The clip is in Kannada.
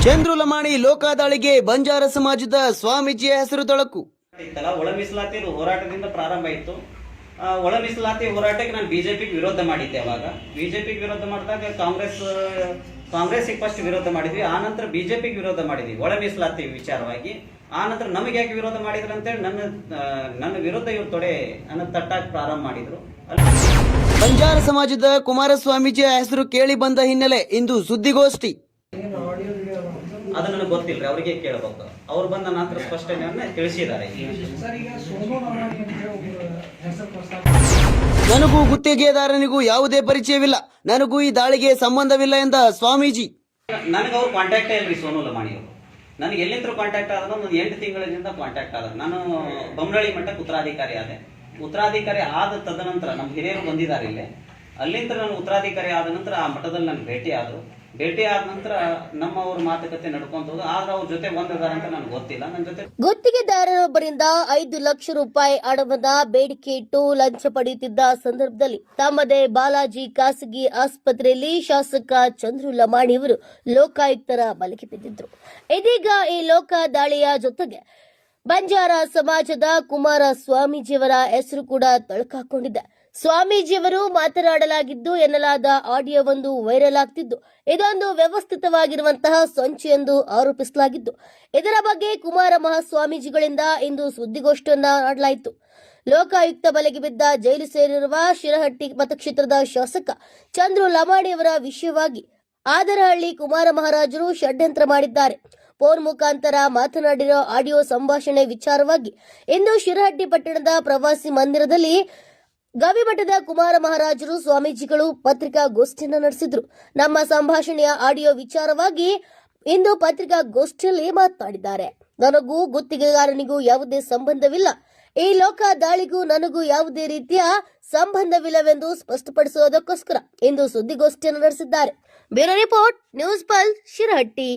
ಚಂದ್ರು ಲಮಾಣಿ ಲೋಕಾದಾಳಿಗೆ ಬಂಜಾರ ಸಮಾಜದ ಸ್ವಾಮೀಜಿಯ ಹೆಸರು ತೊಳಕು. ಒಳ ಮೀಸಲಾತಿ ಹೋರಾಟದಿಂದ ಪ್ರಾರಂಭ ಇತ್ತು. ಒಳ ಮೀಸಲಾತಿ ಹೋರಾಟಕ್ಕೆ ನಾನು ಬಿಜೆಪಿಗೆ ವಿರೋಧ ಮಾಡಿದ್ದೆ. ಅವಾಗ ಬಿಜೆಪಿಗೆ ವಿರೋಧ ಮಾಡಿದಾಗ ಕಾಂಗ್ರೆಸ್ಗೆ ಫಸ್ಟ್ ವಿರೋಧ ಮಾಡಿದ್ವಿ, ಆ ನಂತರ ಬಿಜೆಪಿಗೆ ವಿರೋಧ ಮಾಡಿದ್ವಿ ಒಳ ಮೀಸಲಾತಿ ವಿಚಾರವಾಗಿ. ಆ ನಂತರ ನಮಗೆ ಯಾಕೆ ವಿರೋಧ ಮಾಡಿದ್ರು ಅಂತೇಳಿ ನನ್ನ ವಿರುದ್ಧ ಇವ್ರು ತೊಡೆ ನನ್ನ ತಟ್ಟಾಗಿ ಪ್ರಾರಂಭ ಮಾಡಿದ್ರು. ಬಂಜಾರ ಸಮಾಜದ ಕುಮಾರಸ್ವಾಮೀಜಿಯ ಹೆಸರು ಕೇಳಿ ಬಂದ ಹಿನ್ನೆಲೆ ಇಂದು ಸುದ್ದಿಗೋಷ್ಠಿ. ಅದು ನನಗೆ ಗೊತ್ತಿಲ್ಲ, ಅವರಿಗೆ ಕೇಳಬೇಕು. ಅವ್ರು ಬಂದ ನಂತರ ಸ್ಪಷ್ಟನೆಯನ್ನ ತಿಳಿಸಿದ್ದಾರೆ. ನನಗೂ ಗುತ್ತಿಗೆದಾರನಿಗೂ ಯಾವುದೇ ಪರಿಚಯವಿಲ್ಲ, ನನಗೂ ಈ ದಾಳಿಗೆ ಸಂಬಂಧವಿಲ್ಲ ಎಂದ ಸ್ವಾಮೀಜಿ. ನನಗೆ ಅವ್ರು ಕಾಂಟ್ಯಾಕ್ಟೇ ಇಲ್ರಿ ಸೋನು ಲಮಾಣಿ ಅವರು. ನನಗೆ ಎಲ್ಲಿಂದ ಕಾಂಟ್ಯಾಕ್ಟ್ ಆದ, ಒಂದು 8 ತಿಂಗಳಿಂದ ಕಾಂಟ್ಯಾಕ್ಟ್ ಆದ. ನಾನು ಬೊಮ್ಮನಹಳ್ಳಿ ಮಠಕ್ಕೆ ಉತ್ತರಾಧಿಕಾರಿ ಆದೆ. ಉತ್ತರಾಧಿಕಾರಿ ಆದ ತದನಂತರ ನಮ್ಮ ಹಿರಿಯರು ಬಂದಿದ್ದಾರೆ ಇಲ್ಲೇ. ಅಲ್ಲಿಂದ ನಾನು ಉತ್ತರಾಧಿಕಾರಿ ಆದ ನಂತರ ಆ ಮಠದಲ್ಲಿ ನನಗೆ ಭೇಟಿ ಆದರು. ಭೇಟಿ ಆದ ನಂತರ ನಮ್ಮವ್ರ ಮಾತುಕತೆ ನಡ್ಕೊಂತ ಹೋದ. ಆದ್ರೆ ಅವ್ರ ಜೊತೆ ಒಂದಿದ್ದಾರೆ ಅಂತ ನನಗೆ ಗೊತ್ತಿಲ್ಲ. ನನ್ನ ಜೊತೆ ಗುತ್ತಿಗೆದಾರರೊಬ್ಬರಿಂದ 5 ಲಕ್ಷ ರೂಪಾಯಿ ಹಣವನ್ನ ಬೇಡಿಕೆ ಇಟ್ಟು ಲಂಚ ಪಡೆಯುತ್ತಿದ್ದ ಸಂದರ್ಭದಲ್ಲಿ ತಮ್ಮದೇ ಬಾಲಾಜಿ ಖಾಸಗಿ ಆಸ್ಪತ್ರೆಯಲ್ಲಿ ಶಾಸಕ ಚಂದ್ರು ಲಮಾಣಿ ಅವರು ಲೋಕಾಯುಕ್ತರ ಬಲೆಗೆ ಬಿದ್ದಿದ್ರು. ಇದೀಗ ಈ ಲೋಕ ದಾಳಿಯ ಜೊತೆಗೆ ಬಂಜಾರ ಸಮಾಜದ ಕುಮಾರ ಸ್ವಾಮೀಜಿಯವರ ಹೆಸರು ಕೂಡ ತಳುಕಾಕೊಂಡಿದೆ. ಸ್ವಾಮೀಜಿಯವರು ಮಾತನಾಡಲಾಗಿದ್ದು ಎನ್ನಲಾದ ಆಡಿಯೋವೊಂದು ವೈರಲ್ ಆಗ್ತಿದ್ದು, ಇದೊಂದು ವ್ಯವಸ್ಥಿತವಾಗಿರುವಂತಹ ಸಂಚು ಎಂದು ಆರೋಪಿಸಲಾಗಿದ್ದು, ಇದರ ಬಗ್ಗೆ ಕುಮಾರ ಮಹಾಸ್ವಾಮೀಜಿಗಳಿಂದ ಇಂದು ಸುದ್ದಿಗೋಷ್ಠಿಯನ್ನ ಮಾಡಲಾಯಿತು. ಲೋಕಾಯುಕ್ತ ಬಲೆಗೆ ಬಿದ್ದ ಜೈಲು ಸೇರಿರುವ ಶಿರಹಟ್ಟಿ ಮತಕ್ಷೇತ್ರದ ಶಾಸಕ ಚಂದ್ರು ಲಮಾಣಿಯವರ ವಿಷಯವಾಗಿ ಆದರಹಳ್ಳಿ ಕುಮಾರ ಮಹಾರಾಜರು ಷಡ್ಯಂತ್ರ ಮಾಡಿದ್ದಾರೆ. ಫೋನ್ ಮುಖಾಂತರ ಮಾತನಾಡಿರೋ ಆಡಿಯೋ ಸಂಭಾಷಣೆ ವಿಚಾರವಾಗಿ ಇಂದು ಶಿರಹಟ್ಟಿ ಪಟ್ಟಣದ ಪ್ರವಾಸಿ ಮಂದಿರದಲ್ಲಿ ಗವಿಮಠದ ಕುಮಾರ ಮಹಾರಾಜರು ಸ್ವಾಮೀಜಿಗಳು ಪತ್ರಿಕಾಗೋಷ್ಠಿಯನ್ನು ನಡೆಸಿದ್ರು. ನಮ್ಮ ಸಂಭಾಷಣೆಯ ಆಡಿಯೋ ವಿಚಾರವಾಗಿ ಇಂದು ಪತ್ರಿಕಾಗೋಷ್ಠಿಯಲ್ಲಿ ಮಾತನಾಡಿದ್ದಾರೆ. ನನಗೂ ಗುತ್ತಿಗೆದಾರನಿಗೂ ಯಾವುದೇ ಸಂಬಂಧವಿಲ್ಲ, ಈ ಲೋಕ ದಾಳಿಗೂ ನನಗೂ ಯಾವುದೇ ರೀತಿಯ ಸಂಬಂಧವಿಲ್ಲವೆಂದು ಸ್ಪಷ್ಟಪಡಿಸುವುದಕ್ಕೋಸ್ಕರ ಇಂದು ಸುದ್ದಿಗೋಷ್ಠಿಯನ್ನು ನಡೆಸಿದ್ದಾರೆ. Bureau report, news pulse, Shirahatti.